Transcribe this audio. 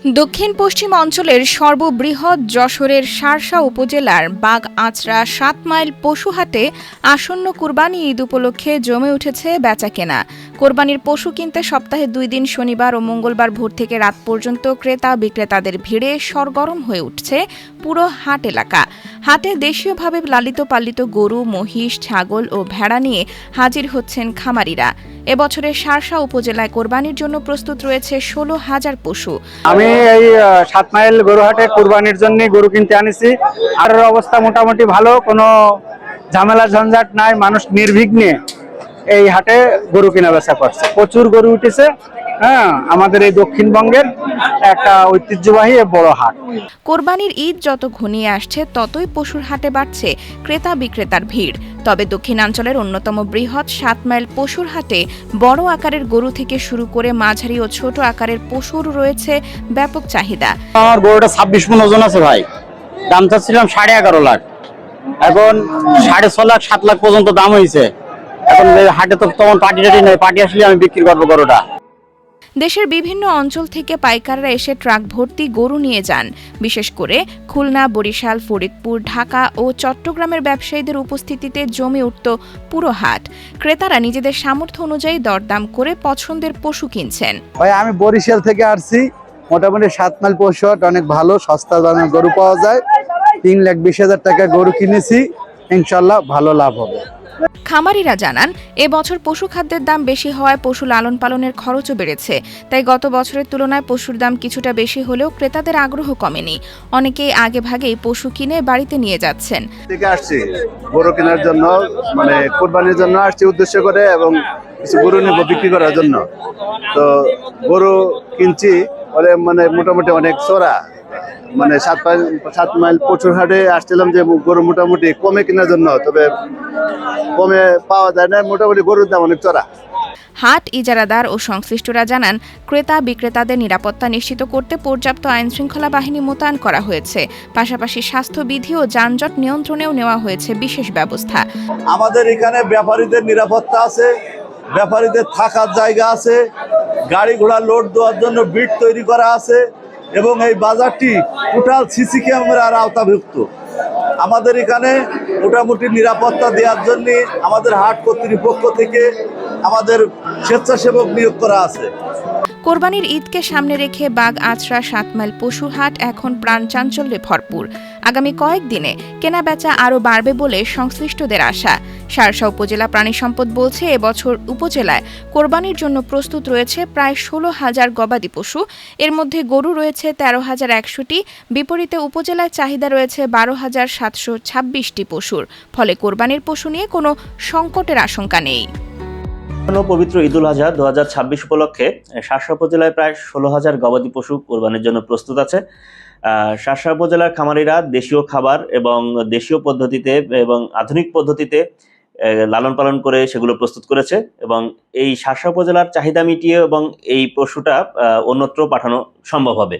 দক্ষিণ পশ্চিম অঞ্চলের সর্ববৃহৎ যশোরের শার্শা উপজেলার বাগআঁচড়া ৭ মাইল পশুহাটে আসন্ন কুরবানি ঈদ উপলক্ষে জমে উঠেছে বেচাকেনা। কোরবানির পশু কিনতে সপ্তাহে ২ দিন শনিবার ও মঙ্গলবার ভোর থেকে রাত পর্যন্ত ক্রেতা বিক্রেতাদের ভিড়ে সরগরম হয়ে উঠছে পুরো হাট এলাকা। হাটে দেশীয়ভাবে লালিত পালিত গরু, মহিষ, ছাগল ও ভেড়া নিয়ে হাজির হচ্ছেন খামারিরা। এবছরের শার্শা উপজেলায় কোরবানির জন্য প্রস্তুত রয়েছে ১৬,০০০ পশু। আমি এই ৭ মাইল গরুহাটে কুরবানির জন্য গরু কিনতে আনিছি। আর অবস্থা মোটামুটি ভালো, কোনো ঝামেলা ঝঞ্ঝাট নাই, মানুষ নির্বিঘ্নে এই হাটে গরু কেনা বেচা করছে। প্রচুর গরু উঠেছে। আমাদের এই দক্ষিণবঙ্গের একটা ঐতিহ্যবাহী বড় হাট। কোরবানির ঈদ যত ঘনিয়ে আসছে ততই পশুর হাটে বাড়ছে ক্রেতা বিক্রেতার ভিড়। তবে দক্ষিণাঞ্চলের অন্যতম বৃহৎ ৭ মাইল পশুর হাটে বড় আকারের গরু থেকে শুরু করে মাঝারি ও ছোট আকারের পশুর রয়েছে ব্যাপক চাহিদা। আমার গরুটা ২৬ মণ ওজন আছে ভাই, দাম চাচ্ছিলাম ১১.৫ লাখ, এখন ৬.৫ লাখ ৭ লাখ পর্যন্ত দাম হয়েছে। এখন হাটে তো তেমন পার্টি টাটি নেই, পার্টি আসলে আমি বিক্রি করবো গরুটা। দেশের বিভিন্ন অঞ্চল থেকে পাইকাররা এসে ট্রাক ভর্তি গরু নিয়ে যান। বিশেষ করে খুলনা, বরিশাল, ফরিদপুর, ঢাকা ও চট্টগ্রামের ব্যবসায়ীদের উপস্থিতিতে জমে উঠত পুরো হাট। ক্রেতারা নিজেদের সামর্থ্য অনুযায়ী দরদাম করে পছন্দের পশু কিনছেন। ভাই আমি বরিশাল থেকে আসছি, মোটামুটি ৭ মাইল পশু হাট অনেক ভালো, সস্তা দামে গরু পাওয়া যায়। ৩,২০,০০০ টাকা গরু কিনেছি, ইনশাল্লাহ ভালো লাভ হবে। খামারিরা জানান, এবছর পশু খাদ্যের দাম বেশি হওয়ায় পশু লালন পালনের খরচও বেড়েছে। তাই গত বছরের তুলনায় পশুর দাম কিছুটা বেশি হলেও ক্রেতাদের আগ্রহ কমেনি। অনেকেই আগে ভাগেই পশু কিনে বাড়িতে নিয়ে যাচ্ছেন। থেকে আসছি গরু কেনার জন্য, মানে কোরবানির জন্য আসছি উদ্দেশ্য করে, এবং কিছু গরু নেব বিক্রি করার জন্য। তো গরু কিনছি, মানে মোটামুটি অনেক চড়া, মানে ৭ মাইল পশুর হাটে আসছিলাম যে গরু মোটামুটি কমে কেনার জন্য, তবে কমে পাওয়া যায় না, মোটামুটি গরুর দাম অনেক চড়া। হাট ইজারাদার ও সংশ্লিষ্টরা জানান, ক্রেতা বিক্রেতাদের নিরাপত্তা নিশ্চিত করতে পর্যাপ্ত আইনশৃঙ্খলা বাহিনী মোতায়েন করা হয়েছে। পাশাপাশি স্বাস্থ্যবিধি ও যানজট নিয়ন্ত্রণেও নেওয়া হয়েছে বিশেষ ব্যবস্থা। আমাদের এখানে ব্যাপারীদের নিরাপত্তা আছে, ব্যাপারীদের থাকার জায়গা আছে, গাড়ি ঘোড়া লোড দেওয়ার জন্য বিট তৈরি করা আছে, এবং এই বাজারটি টোটাল সিসি ক্যামেরার আওতাভুক্ত। আমাদের এখানে মোটামুটি নিরাপত্তা দেওয়ার জন্য আমাদের হাট কর্তৃপক্ষ থেকে আমাদের স্বেচ্ছাসেবক নিয়োগ করা আছে। কোরবানির ঈদকে সামনে রেখে বাগআঁচড়া ৭ মাইল পশুর হাট এখন প্রাণ চাঞ্চল্যে ভরপুর। আগামী কয়েকদিনে কেনাবেচা আরও বাড়বে বলে সংশ্লিষ্টদের আশা। শার্শা উপজেলা প্রাণী সম্পদ বলছে, এবছর উপজেলায় কোরবানির জন্য প্রস্তুত রয়েছে প্রায় ১৬,০০০ গবাদি পশু। এর মধ্যে গরু রয়েছে ১৩,১০০টি, বিপরীতে উপজেলায় চাহিদা রয়েছে ১২,৭২৬টি পশুর। ফলে কোরবানির পশু নিয়ে কোনো সংকটের আশঙ্কা নেই। পবিত্র ঈদুল আজহা ২০২৬ উপলক্ষে শার্শা উপজেলায় প্রায় ১৬,০০০ গবাদি পশু কোরবানির জন্য প্রস্তুত আছে। শার্শা উপজেলার খামারিরা দেশীয় খাবার এবং দেশীয় পদ্ধতিতে এবং আধুনিক পদ্ধতিতে লালন পালন করে সেগুলো প্রস্তুত করেছে, এবং এই শার্শা উপজেলার চাহিদা মিটিয়ে এবং এই পশুটা অন্যত্র পাঠানো সম্ভব হবে।